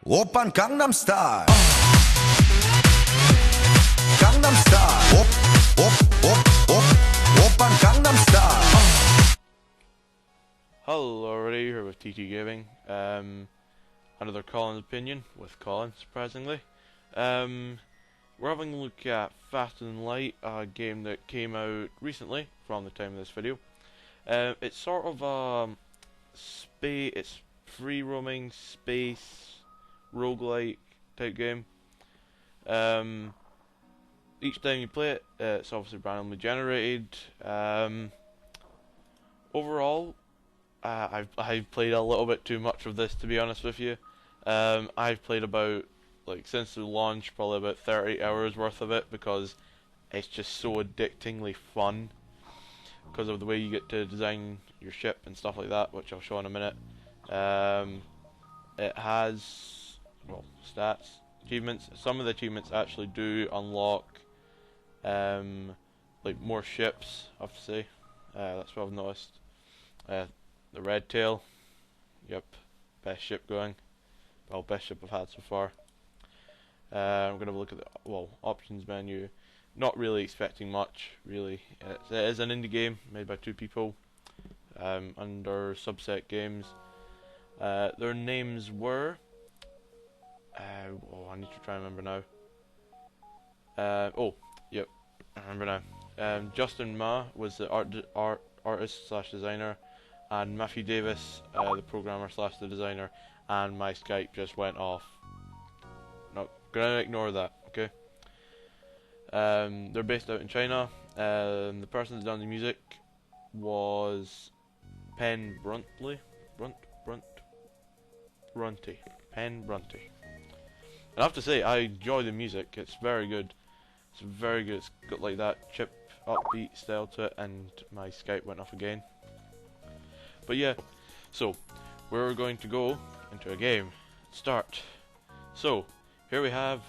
Oppan Gangnam Style. Gangnam Style. Oppan Gangnam Style. Hello, already here with TT Gaming. Another Colin's opinion with Colin, surprisingly. We're having a look at Faster Than Light, a game that came out recently from the time of this video. It's sort of it's free roaming space roguelike type game. Each time you play it, it's obviously randomly generated. Overall, I've played a little bit too much of this, to be honest with you. I've played about, since the launch, probably about 30 hours worth of it, because it's just so addictingly fun because of the way you get to design your ship and stuff like that, which I'll show in a minute. It has, well, stats, achievements. Some of the achievements actually do unlock more ships, I have to say. That's what I've noticed. The Red Tail, yep, best ship going. Well, best ship I've had so far. I'm going to have a look at the options menu. Not really expecting much, really. It is an indie game made by two people under Subset Games. Their names were... I need to try and remember now. Yep, I remember now. Justin Ma was the artist slash designer, and Matthew Davis, the programmer slash the designer, and my Skype just went off. No, gonna ignore that, okay? They're based out in China. The person that's done the music was Pen Brunty. And I have to say, I enjoy the music. It's very good. It's very good. It's got like that chip upbeat style to it, and my Skype went off again. But yeah, so we're going to go into a game. Start. So here we have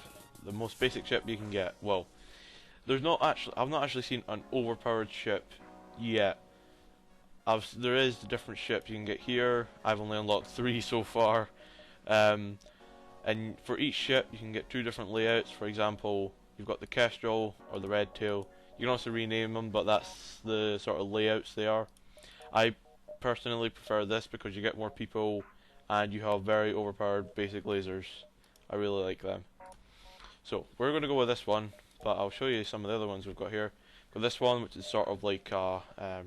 the most basic ship you can get. Well, I've not actually seen an overpowered ship yet. There is the different ships you can get here. I've only unlocked 3 so far. And for each ship you can get 2 different layouts. For example, you've got the Kestrel or the Red Tail. You can also rename them, but that's the sort of layouts they are. I personally prefer this because you get more people and you have very overpowered basic lasers. I really like them. So we're going to go with this one, but I'll show you some of the other ones we've got here. Got this one, which is sort of like a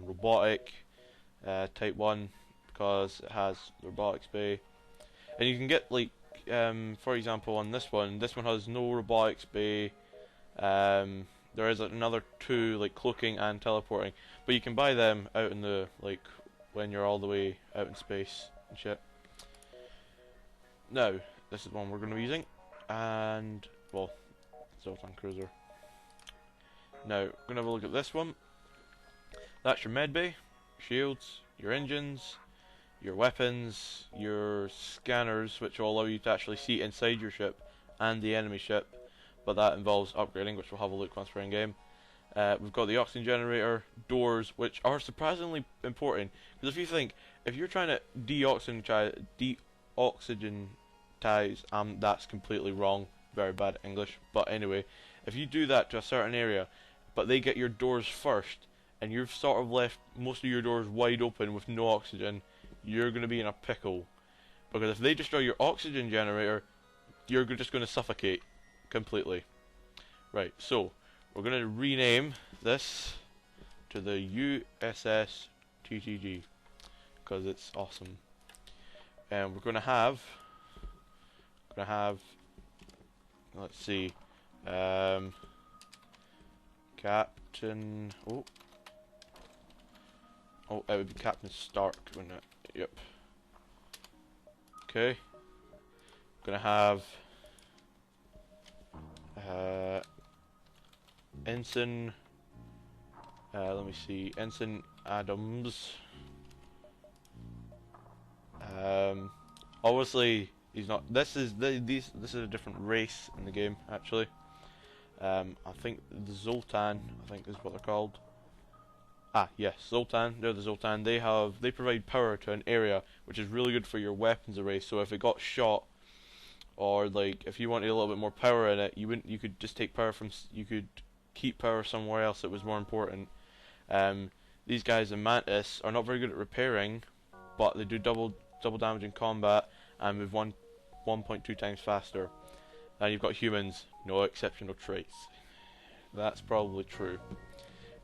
robotic type one, because it has the robotics bay. And you can get for example, on this one has no robotics bay. There is another 2, like cloaking and teleporting, but you can buy them out in the when you're all the way out in space and shit. Now, this is one we're going to be using, and well, Zoltan Cruiser. Now, we're going to have a look at this one. That's your med bay, shields, your engines, your weapons, your scanners, which will allow you to actually see inside your ship and the enemy ship, but that involves upgrading, which we'll have a look once we're in game. We've got the oxygen generator, doors, which are surprisingly important, because if you're trying to deoxygenize, that's completely wrong, very bad English, but anyway, if you do that to a certain area, but they get your doors first, and you've sort of left most of your doors wide open with no oxygen, you're going to be in a pickle, because if they destroy your oxygen generator, you're just going to suffocate completely. Right, so we're going to rename this to the USS TTG because it's awesome, and we're going to have let's see, Captain. Oh, it would be Captain Stark, wouldn't it? Yep. Okay. Gonna have Ensign. Let me see, Ensign Adams. Obviously, he's not. This is a different race in the game, actually. I think the Zoltan, I think is what they're called. Ah, yes, Zoltan. They're the Zoltan. They provide power to an area, which is really good for your weapons array. So if it got shot or like if you wanted a little bit more power in it, you could just take power from you could keep power somewhere else that was more important. These guys in Mantis are not very good at repairing, but they do double damage in combat and move 1.2 times faster. And you've got humans, no exceptional traits. That's probably true.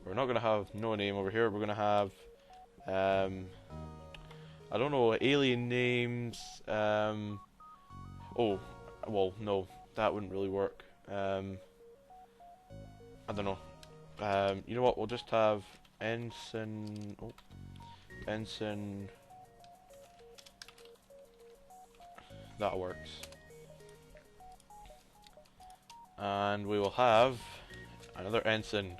We're not going to have no name over here. We're going to have I don't know, alien names. Oh, well, no, that wouldn't really work. I don't know. You know what? We'll just have Ensign. Oh, Ensign. That works. And we will have another Ensign,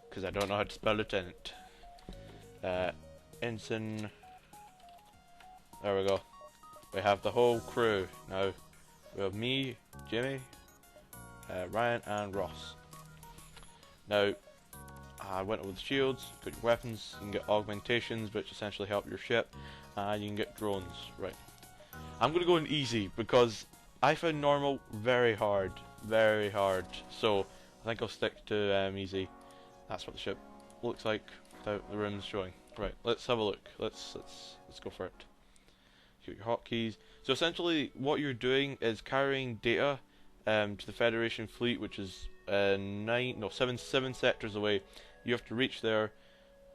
because I don't know how to spell lieutenant. Ensign. There we go. We have the whole crew now. We have me, Jimmy, Ryan, and Ross. Now, I went with shields, got your weapons, you can get augmentations, which essentially help your ship, and you can get drones. Right. I'm going to go in easy, because I found normal very hard. Very hard. So, I think I'll stick to easy. That's what the ship looks like without the rims showing. Right, let's have a look. Let's go for it. Shoot your hotkeys. So essentially, what you're doing is carrying data to the Federation fleet, which is 7 sectors away. You have to reach there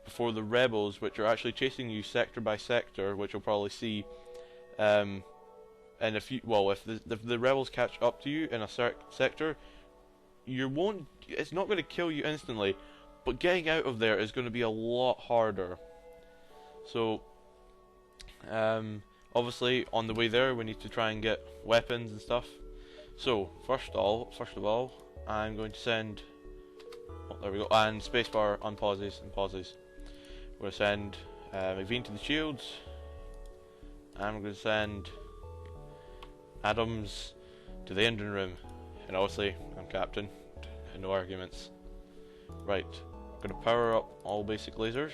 before the rebels, which are actually chasing you sector by sector, which you'll probably see. And if the rebels catch up to you in a sector, it's not going to kill you instantly, but getting out of there is going to be a lot harder. So, obviously, on the way there, we need to try and get weapons and stuff. So, first of all, I'm going to send. Oh, there we go. And spacebar on pauses and pauses. We're going to send Evine to the shields. And I'm going to send Adams to the engine room. And obviously, I'm captain. No arguments. Right. I'm going to power up all basic lasers.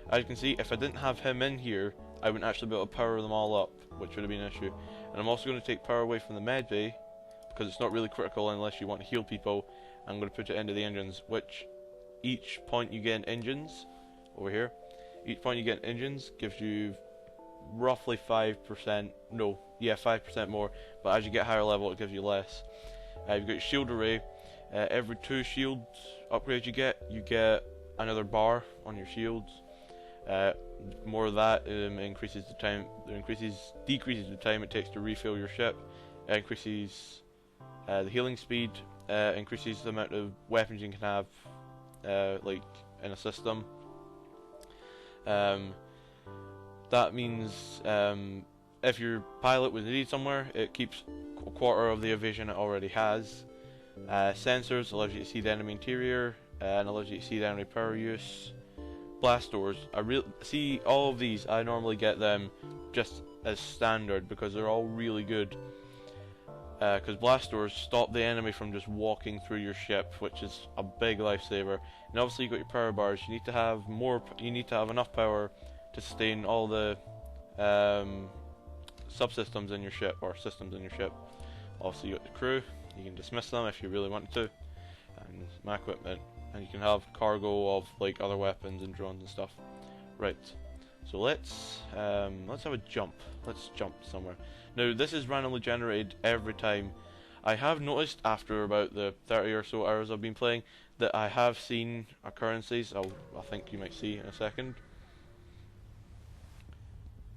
As you can see, if I didn't have him in here, I wouldn't actually be able to power them all up, which would have been an issue. And I'm also going to take power away from the med bay, because it's not really critical unless you want to heal people. I'm going to put it into the engines, which each point you get in engines, over here, each point you get in engines gives you roughly 5%, no, yeah, 5% more, but as you get higher level it gives you less. You've got your shield array. Every 2 shield upgrades you get another bar on your shields. More of that decreases the time it takes to refill your ship. Increases the healing speed. Increases the amount of weapons you can have, like in a system. That means if your pilot was needed somewhere, it keeps a quarter of the evasion it already has. Sensors allows you to see the enemy interior and allows you to see the enemy power use. Blast doors, see all of these, I normally get them just as standard because they're all really good. Because blast doors stop the enemy from just walking through your ship, which is a big lifesaver. And obviously you've got your power bars. You need to have enough power to sustain all the subsystems in your ship, or systems in your ship. Obviously you got the crew. You can dismiss them if you really want to, and my equipment, and you can have cargo of like other weapons and drones and stuff. Right. So let's have a jump. Let's jump somewhere. Now this is randomly generated every time. I have noticed after about the 30 or so hours I've been playing that I have seen occurrences. I think you might see in a second.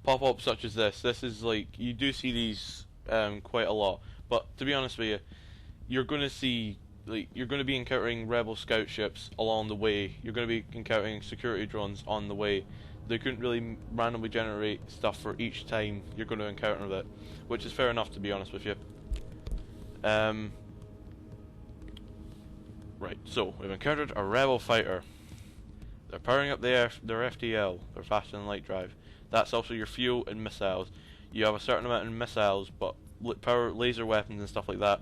Pop-ups such as this. This is like, you do see these quite a lot. But to be honest with you, you're going to see, like, you're going to be encountering rebel scout ships along the way. You're going to be encountering security drones on the way. They couldn't really randomly generate stuff for each time you're going to encounter that, which is fair enough, to be honest with you. Right, so we've encountered a rebel fighter. They're powering up their FTL, their faster than light drive. That's also your fuel and missiles. You have a certain amount of missiles, but power laser weapons and stuff like that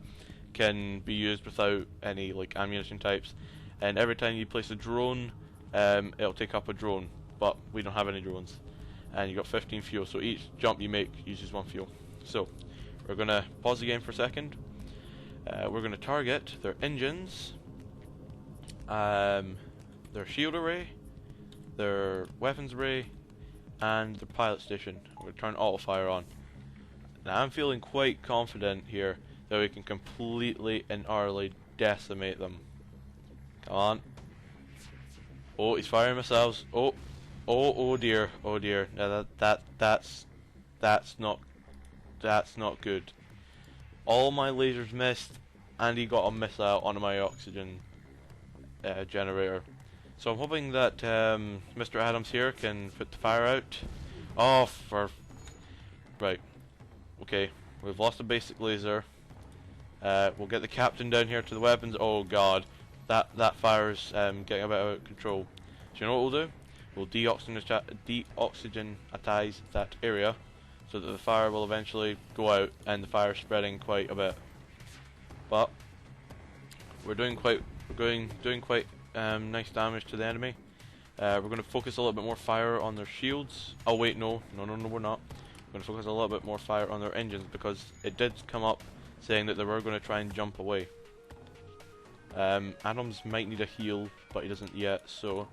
can be used without any like ammunition types. And every time you place a drone, it'll take up a drone. But we don't have any drones. And you got 15 fuel, so each jump you make uses 1 fuel. So, We're gonna pause the game for a second. We're gonna target their engines, their shield array, their weapons array, and their pilot station. We're gonna turn auto fire on. Now I'm feeling quite confident here that we can completely and utterly decimate them. Come on. Oh, he's firing missiles. Oh dear, oh dear. Now that's not good. All my lasers missed, and he got a missile onto my oxygen generator. So I'm hoping that Mr. Adams here can put the fire out. Oh, right. Okay, we've lost a basic laser. We'll get the captain down here to the weapons. Oh god, that fire's getting a bit out of control. So you know what we'll do? We'll deoxygenize that area so that the fire will eventually go out, and the fire is spreading quite a bit. But we're doing quite nice damage to the enemy. We're going to focus a little bit more fire on their shields. Oh wait, no, we're not. We're going to focus a little bit more fire on their engines, because it did come up saying that they were going to try and jump away. Adams might need a heal, but he doesn't yet, so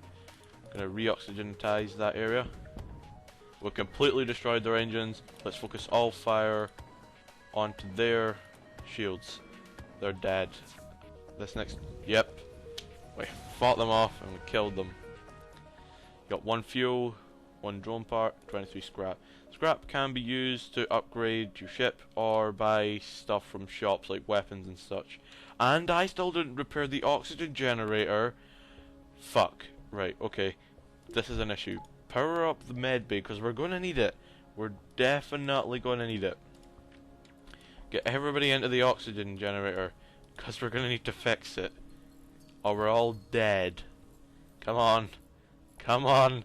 I'm going to re-oxygenize that area. We've completely destroyed their engines. Let's focus all fire onto their shields. They're dead. This next... Yep. We fought them off and we killed them. Got 1 fuel, 1 drone part, 23 scrap. Scrap can be used to upgrade your ship or buy stuff from shops like weapons and such. And I still didn't repair the oxygen generator. Fuck. Right, okay. This is an issue. Power up the med bay, because we're going to need it. We're definitely going to need it. Get everybody into the oxygen generator, because we're going to need to fix it. Or we're all dead. Come on. Come on.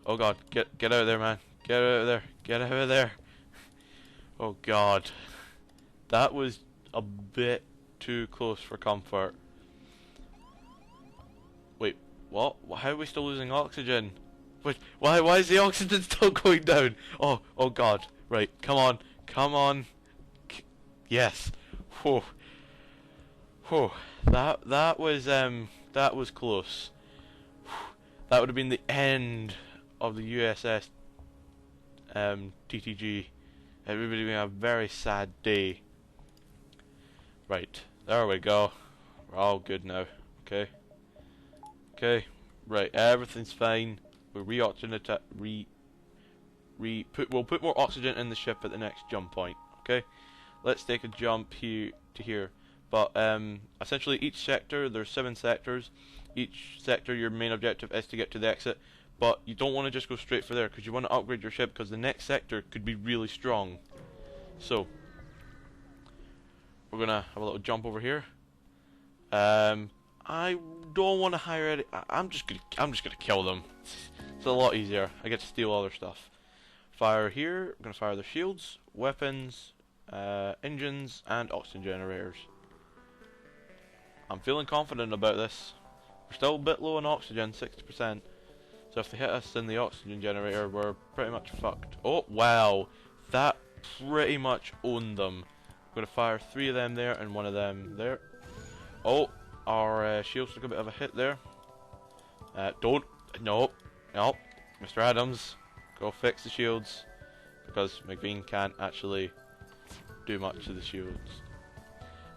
Oh god, get out of there, man. Get out of there. Get out of there. Oh god. That was a bit too close for comfort. Wait, what? How are we still losing oxygen? Wait, why is the oxygen still going down? Oh god. Right, come on. Come on. Yes. Whew. Whew. That was close. That would have been the end of the USS TTG. Everybody would have a very sad day. Right, there we go. We're all good now. Okay. Okay. Right, everything's fine. We'll we'll put more oxygen in the ship at the next jump point. Okay. Let's take a jump here to here. But essentially each sector, there's 7 sectors. Each sector, your main objective is to get to the exit. But you don't want to just go straight for there, because you want to upgrade your ship, because the next sector could be really strong. So we're gonna have a little jump over here. I don't want to hire any. I'm just gonna kill them. It's a lot easier. I get to steal all their stuff. Fire here. I'm gonna fire their shields, weapons, engines, and oxygen generators. I'm feeling confident about this. We're still a bit low on oxygen, 60%. So if they hit us in the oxygen generator, we're pretty much fucked. Oh wow, that pretty much owned them. I'm gonna fire 3 of them there and 1 of them there. Oh, our shields took a bit of a hit there. No, Mr. Adams, go fix the shields, because McVean can't actually do much to the shields.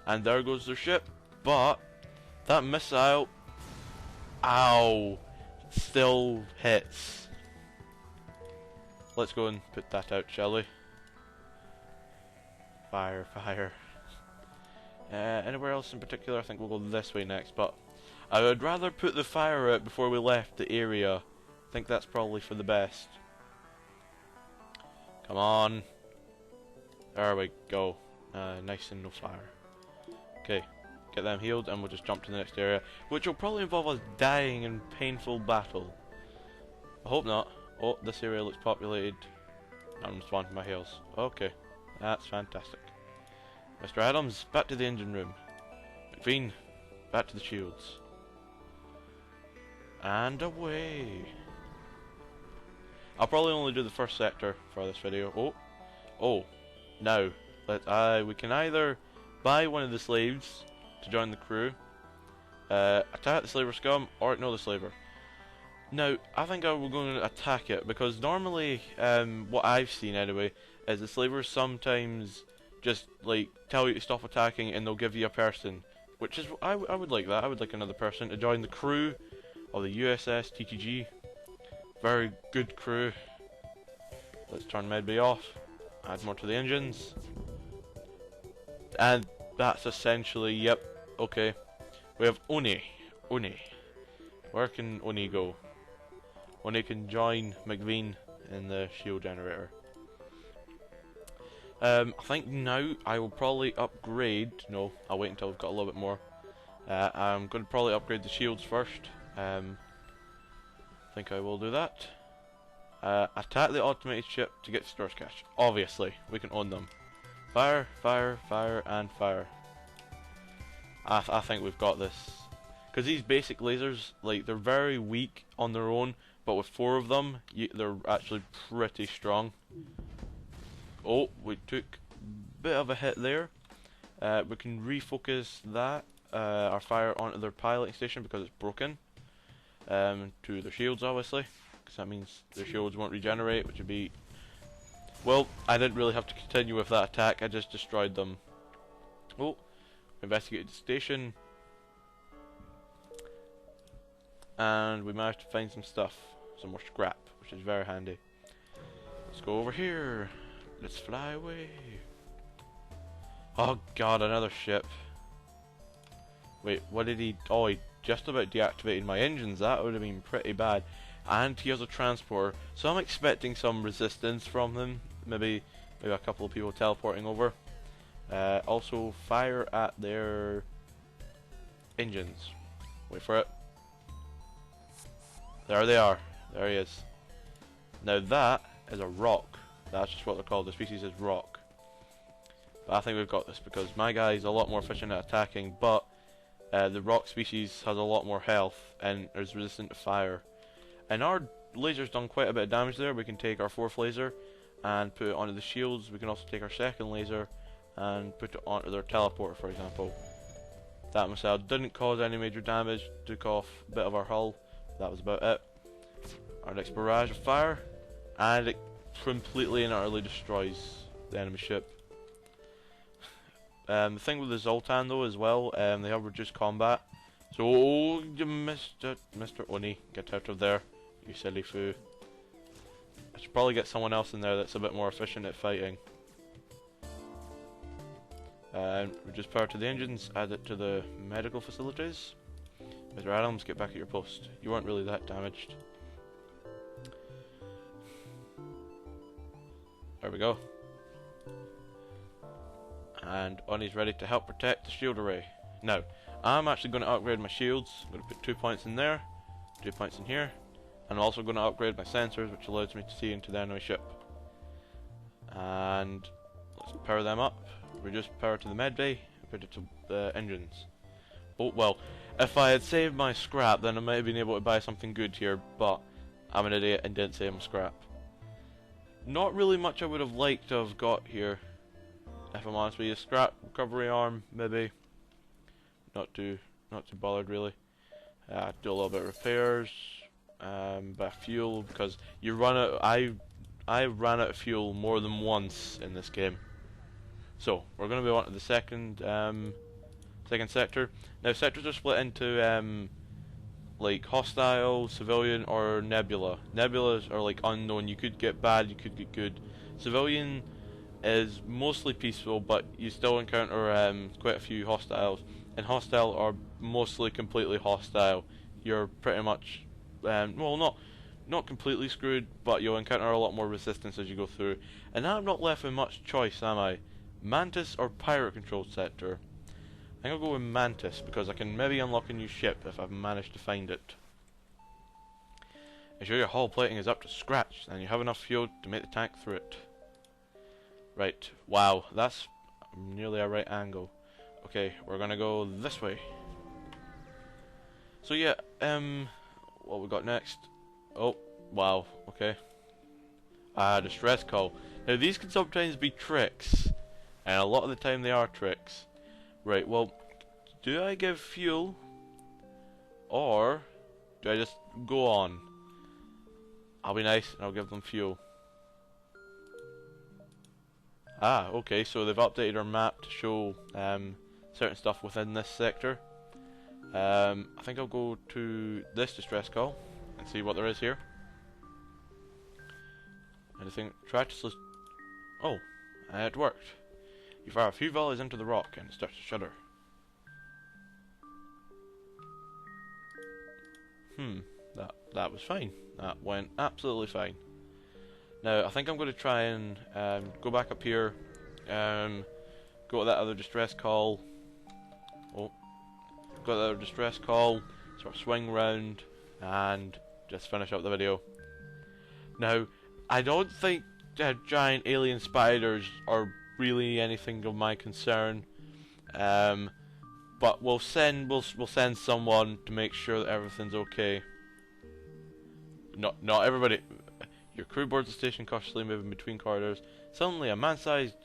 And there goes their ship, but that missile, ow, still hits. Let's go and put that out, shall we? Fire, fire. Anywhere else in particular? I think we'll go this way next, but I would rather put the fire out before we left the area. I think that's probably for the best. Come on. There we go. Nice and no fire. Okay, get them healed and we'll just jump to the next area, which will probably involve us dying in painful battle. I hope not. Oh, this area looks populated. I'm responding to my heals. Okay, that's fantastic. Mr. Adams, back to the engine room. McVean, back to the shields. And away. I'll probably only do the first sector for this video. Oh, now. We can either buy one of the slaves to join the crew, attack the slaver scum, or ignore the slaver. Now, I think we're going to attack it, because normally, what I've seen anyway, is the slavers sometimes just like tell you to stop attacking and they'll give you a person, which is, I would like that. I would like another person to join the crew of the USS TTG. Very good crew. Let's turn medbay off, add more to the engines, and that's essentially, yep, okay. We have Oni. Where can Oni go? Oni can join McVean in the shield generator. I think now I will probably upgrade. No, I'll wait until I've got a little bit more. I'm going to probably upgrade the shields first. I think I will do that. Attack the automated ship to get storage cache. Obviously, we can own them. Fire, fire, fire, and fire. I think we've got this. Because these basic lasers, like, they're very weak on their own, but with 4 of them, they're actually pretty strong. Oh, we took a bit of a hit there. We can refocus that, our fire onto their piloting station because it's broken. To their shields, obviously, because that means their shields won't regenerate, which would be... Well, I didn't really have to continue with that attack, I just destroyed them. Oh, investigated the station. And we managed to find some stuff, some more scrap, which is very handy. Let's go over here. Let's fly away. Oh god, another ship. Wait, what did he... Oh, he just about deactivated my engines. That would have been pretty bad. And he has a transporter, so I'm expecting some resistance from him. Maybe a couple of people teleporting over. Also, fire at their engines. Wait for it. There they are. There he is. Now that is a rock. That's just what they're called. The species is rock. But I think we've got this because my guy is a lot more efficient at attacking, but the rock species has a lot more health and is resistant to fire. And our laser's done quite a bit of damage there. We can take our 4th laser and put it onto the shields. We can also take our 2nd laser and put it onto their teleporter, for example. That missile didn't cause any major damage, took off a bit of our hull. That was about it. Our next barrage of fire, and it completely and utterly destroys the enemy ship. The thing with the Zoltan though as well, they have reduced combat. So, oh, you missed it, Mr. Oni, get out of there, you silly foo. I should probably get someone else in there that's a bit more efficient at fighting. Reduce power to the engines, add it to the medical facilities. Mr. Adams, get back at your post. You weren't really that damaged. There we go. And Oni's ready to help protect the shield array. Now, I'm actually going to upgrade my shields. I'm going to put 2 points in there, 2 points in here. And I'm also going to upgrade my sensors, which allows me to see into the enemy ship. And let's power them up. Reduce power to the medbay, and put it to the engines. Oh, well, if I had saved my scrap, then I might have been able to buy something good here, but I'm an idiot and didn't save my scrap. Not really much I would have liked to have got here, if I'm honest with you. Scrap, recovery arm, maybe. Not too bothered really. Do a little bit of repairs, bit of fuel, because you run out. I ran out of fuel more than once in this game. So we're going to be on to the second sector. Now sectors are split into like hostile, civilian, or nebula. Nebulas are like unknown. You could get bad, you could get good. Civilian is mostly peaceful, but you still encounter quite a few hostiles. And hostile are mostly completely hostile. You're pretty much, well, not completely screwed, but you'll encounter a lot more resistance as you go through. And I'm not left with much choice, am I? Mantis or pirate controlled sector? I think I'll go with Mantis because I can maybe unlock a new ship if I've managed to find it. Ensure your hull plating is up to scratch and you have enough fuel to make the tank through it. Right, wow, that's nearly a right angle. Okay, we're gonna go this way. So yeah, what we got next? Oh, wow, okay. Distress call. Now these can sometimes be tricks. and a lot of the time they are tricks. Right, well, do I give fuel, or do I just go on? I'll be nice and I'll give them fuel. Ah, okay, so they've updated our map to show certain stuff within this sector. I think I'll go to this distress call and see what there is here. Anything trackless? Oh, it worked. You fire a few volleys into the rock and it starts to shudder. That was fine. That went absolutely fine. Now I think I'm going to try and go back up here, go to that other distress call. Oh, go to that other distress call, sort of swing round, and just finish up the video. Now, I don't think giant alien spiders are really anything of my concern, but we'll send someone to make sure that everything's okay. Not everybody. Your crew boards the station, cautiously moving between corridors. Suddenly, a man-sized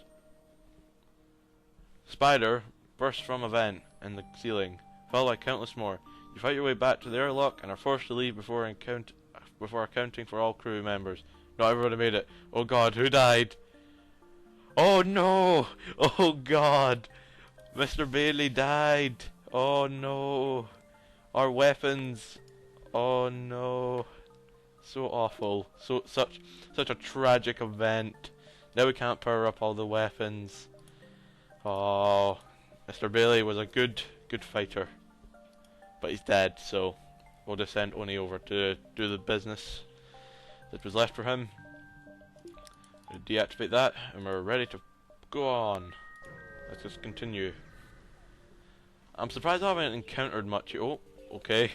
spider bursts from a vent in the ceiling, followed by countless more. You fight your way back to the airlock and are forced to leave before accounting for all crew members. Not everybody made it. Oh God, who died? Oh no! Oh God! Mr. Bailey died! Oh no! Our weapons! Oh no! So awful. Such a tragic event. Now we can't power up all the weapons. Oh, Mr. Bailey was a good fighter, but he's dead. So we'll just send Oni over to do the business that was left for him. We'll deactivate that, and we're ready to go on. Let's just continue. I'm surprised I haven't encountered much. Oh, okay.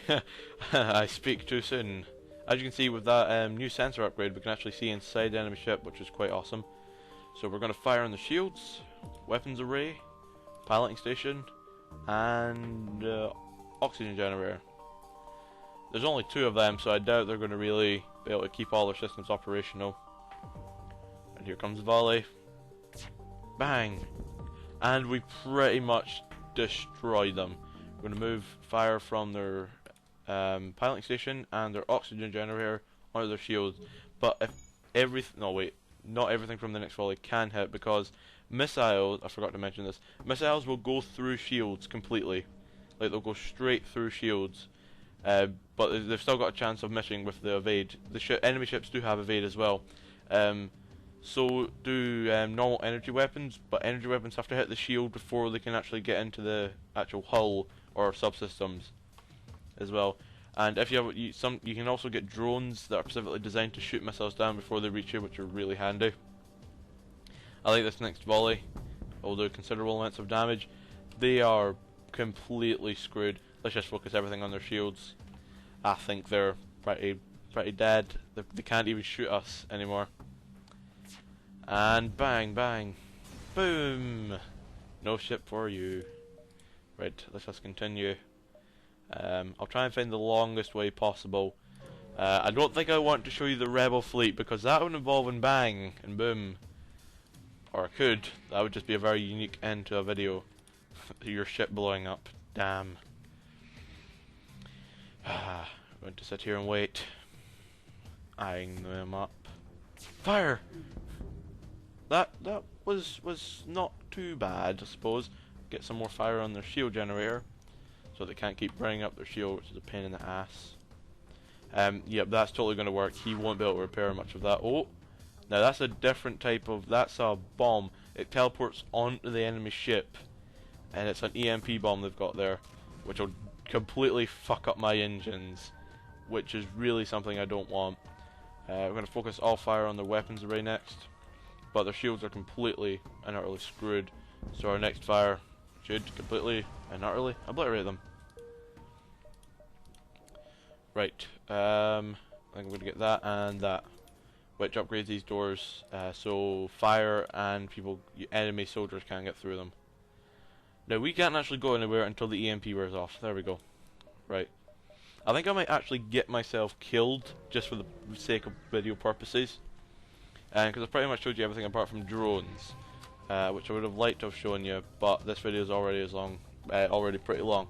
I speak too soon. As you can see with that new sensor upgrade, we can actually see inside the enemy ship, which is quite awesome. So we're going to fire on the shields, weapons array, piloting station, and oxygen generator. There's only 2 of them, so I doubt they're going to really be able to keep all their systems operational. And here comes the volley. Bang! And we pretty much destroyed them. We're going to move fire from their piloting station and their oxygen generator onto their shields. But if not everything from the next volley can hit, because missiles, I forgot to mention this, missiles will go through shields completely. Like, they'll go straight through shields. But they've still got a chance of missing with the evade. The enemy ships do have evade as well. So do normal energy weapons, but energy weapons have to hit the shield before they can actually get into the actual hull or subsystems as well. And if you have you can also get drones that are specifically designed to shoot missiles down before they reach you, which are really handy. I like this next volley, although considerable amounts of damage. They are completely screwed. Let's just focus everything on their shields. I think they're pretty dead. They can't even shoot us anymore. And bang, bang, boom! No ship for you. Right, let's just continue. I'll try and find the longest way possible. I don't think I want to show you the rebel fleet, because that would involve in bang and boom. Or I could. That would just be a very unique end to a video. Your ship blowing up. Damn. I'm going to sit here and wait. Eyeing them up. Fire! That was not too bad, I suppose. Get some more fire on their shield generator, so they can't keep bringing up their shield, which is a pain in the ass. Yep, that's totally going to work. He won't be able to repair much of that. Oh, now that's a different type of. That's a bomb. It teleports onto the enemy ship, and it's an EMP bomb they've got there, which will completely fuck up my engines, which is really something I don't want. We're going to focus all fire on their weapons array next, but their shields are completely and utterly screwed. So our next fire should completely and utterly obliterate them. Right, I think I'm going to get that and that, which upgrades these doors, so fire and enemy soldiers can't get through them. Now we can't actually go anywhere until the EMP wears off. There we go. Right. I think I might actually get myself killed just for the sake of video purposes, because I've pretty much showed you everything apart from drones. which I would have liked to have shown you, but this video is already pretty long.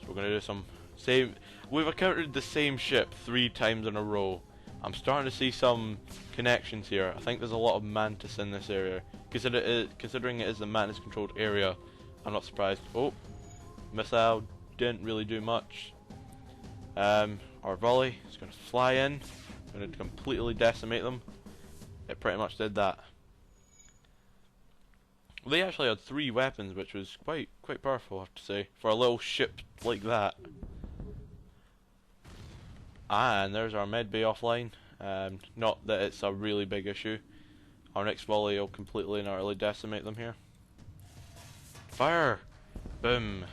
So we're gonna do some same. We've encountered the same ship 3 times in a row. I'm starting to see some connections here. I think there's a lot of mantis in this area. Considering it is the mantis controlled area, I'm not surprised. Oh, missile didn't really do much. Our volley is going to fly in. Going to completely decimate them. It pretty much did that. They actually had 3 weapons, which was quite powerful, I have to say, for a little ship like that. And there's our med bay offline. Not that it's a really big issue. Our next volley will completely and utterly decimate them here. Fire! Boom!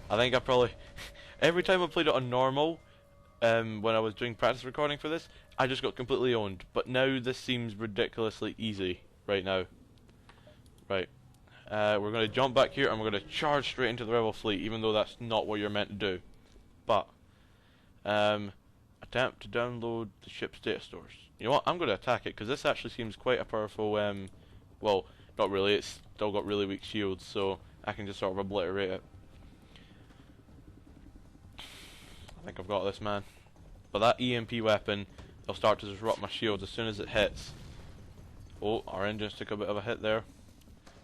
I think I probably... every time I played it on normal, when I was doing practice recording for this, I just got completely owned. But now this seems ridiculously easy right now. Right. We're going to jump back here and we're going to charge straight into the rebel fleet, even though that's not what you're meant to do. But... attempt to download the ship's data stores. You know what? I'm going to attack it because this actually seems quite a powerful. Well, not really. It's still got really weak shields, so I can just sort of obliterate it. I think I've got this, man. But that EMP weapon, will start to disrupt my shields as soon as it hits. Oh, our engines took a bit of a hit there,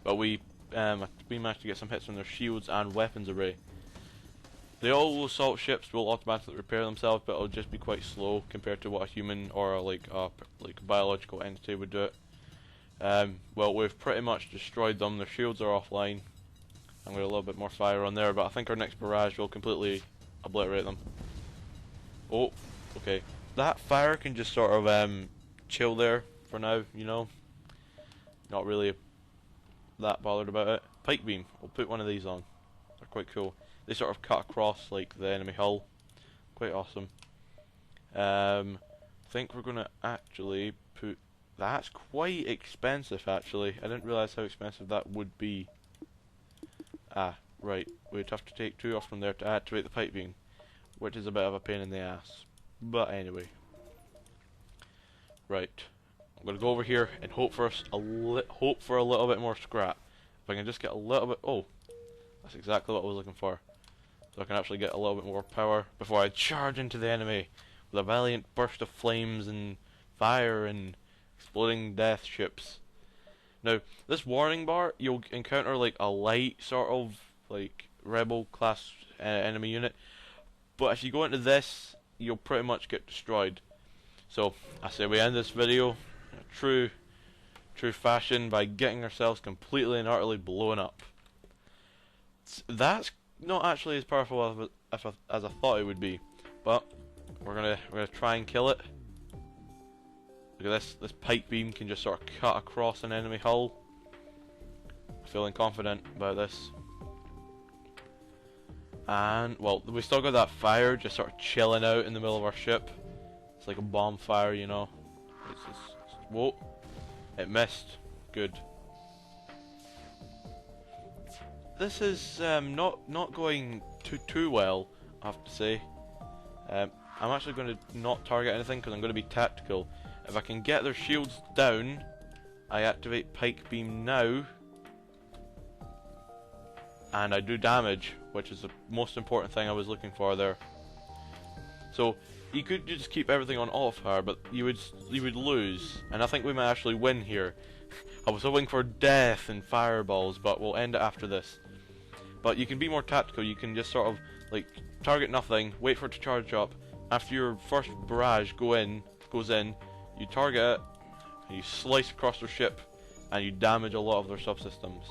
but we managed to get some hits from their shields and weapons array. The all assault ships will automatically repair themselves, but it'll just be quite slow compared to what a human or like a biological entity would do it. Well, we've pretty much destroyed them. Their shields are offline. I'm going to a little bit more fire on there, but I think our next barrage will completely obliterate them. Oh, okay. That fire can just sort of chill there for now, you know. Not really that bothered about it. Pike beam. We'll put one of these on. They're quite cool. They sort of cut across like the enemy hull. Quite awesome. I think we're going to actually put... That's quite expensive actually. I didn't realise how expensive that would be. Ah, right. We'd have to take 2 off from there to activate the pipe beam, which is a bit of a pain in the ass. But anyway. Right. I'm going to go over here and hope for a little bit more scrap. If I can just get a little bit... Oh, that's exactly what I was looking for. So I can actually get a little bit more power before I charge into the enemy with a valiant burst of flames and fire and exploding death ships. Now, this warning bar, you'll encounter like a light sort of like rebel class enemy unit, but if you go into this, you'll pretty much get destroyed. So I say we end this video in a true fashion by getting ourselves completely and utterly blown up. That's not actually as powerful as I thought it would be, but we're gonna try and kill it. Look at this pipe beam can just sort of cut across an enemy hull. Feeling confident about this. And well, we still got that fire just sort of chilling out in the middle of our ship. It's like a bomb fire, you know. Whoa, it missed. Good. This is not going too well, I have to say. I'm actually going to not target anything because I'm going to be tactical. If I can get their shields down, I activate pike beam now, and I do damage, which is the most important thing I was looking for there. So you could just keep everything on auto fire, but you would lose, and I think we might actually win here. I was hoping for death and fireballs, but we'll end it after this. But you can be more tactical. You can just sort of like target nothing, wait for it to charge up. After your first barrage goes in, you target it, and you slice across their ship, and you damage a lot of their subsystems.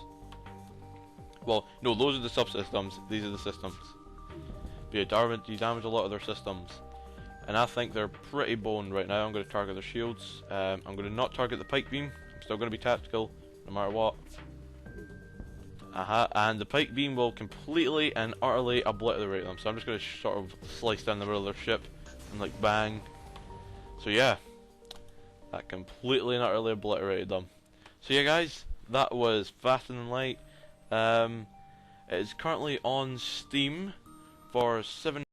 Well, no, those are the subsystems. These are the systems. But you damage a lot of their systems, and I think they're pretty boned right now. I'm going to target their shields. I'm going to not target the pike beam. I'm still going to be tactical, no matter what. And the pike beam will completely and utterly obliterate them. So I'm just going to sort of slice down the middle of their ship and like bang. So yeah, that completely and utterly obliterated them. So yeah, guys, that was Faster Than Light. It is currently on Steam for $7.